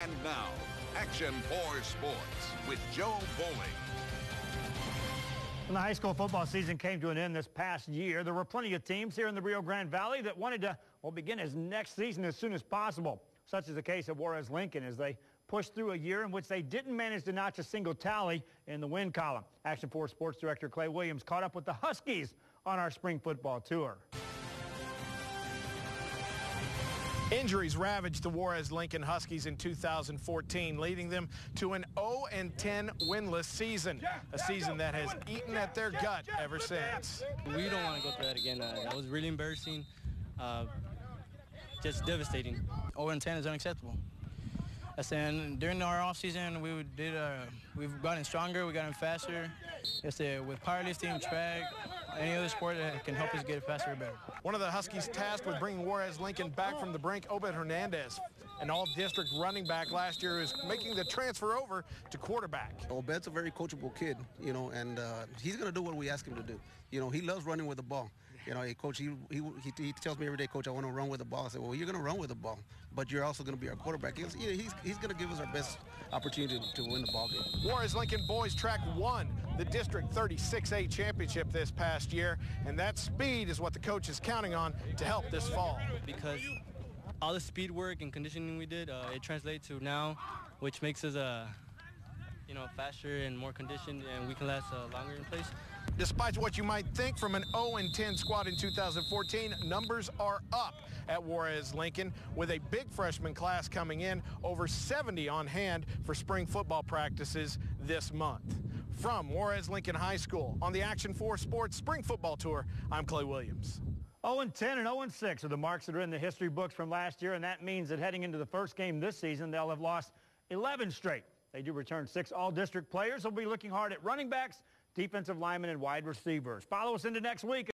And now, Action for Sports with Joe Bowling. When the high school football season came to an end this past year, there were plenty of teams here in the Rio Grande Valley that wanted to, begin his next season as soon as possible. Such is the case of Juarez-Lincoln as they pushed through a year in which they didn't manage to notch a single tally in the win column. Action for Sports Director Clay Williams caught up with the Huskies on our spring football tour. Injuries ravaged the Juarez-Lincoln Huskies in 2014, leading them to an 0-10 winless season, a season that has eaten at their gut ever since. We don't want to go through that again. That was really embarrassing, just devastating. 0-10 is unacceptable. And during our off season, we've gotten stronger, we've gotten faster. With powerlifting, track, any other sport that can help us get faster or better. One of the Huskies tasked with bringing Juarez-Lincoln back from the brink, Obed Hernandez, an all-district running back last year, is making the transfer over to quarterback. Obed's a very coachable kid, and he's going to do what we ask him to do. He loves running with the ball. Hey, coach, he tells me every day, coach, I want to run with the ball. I said, well, you're going to run with the ball, but you're also going to be our quarterback. He's going to give us our best opportunity to win the ball game. Juarez-Lincoln boys track won the District 36A championship this past year, and that speed is what the coach is counting on to help this fall. Because all the speed work and conditioning we did, it translates to now, which makes us faster and more conditioned, and we can last longer in place. Despite what you might think from an 0-10 squad in 2014, numbers are up at Juarez-Lincoln with a big freshman class coming in, over 70 on hand for spring football practices this month. From Juarez-Lincoln High School on the Action 4 Sports Spring Football Tour, I'm Clay Williams. 0-10 and 0-6 are the marks that are in the history books from last year, and that means that heading into the first game this season, they'll have lost 11 straight. They do return 6 all-district players. They'll be looking hard at running backs, defensive linemen, and wide receivers. Follow us into next week.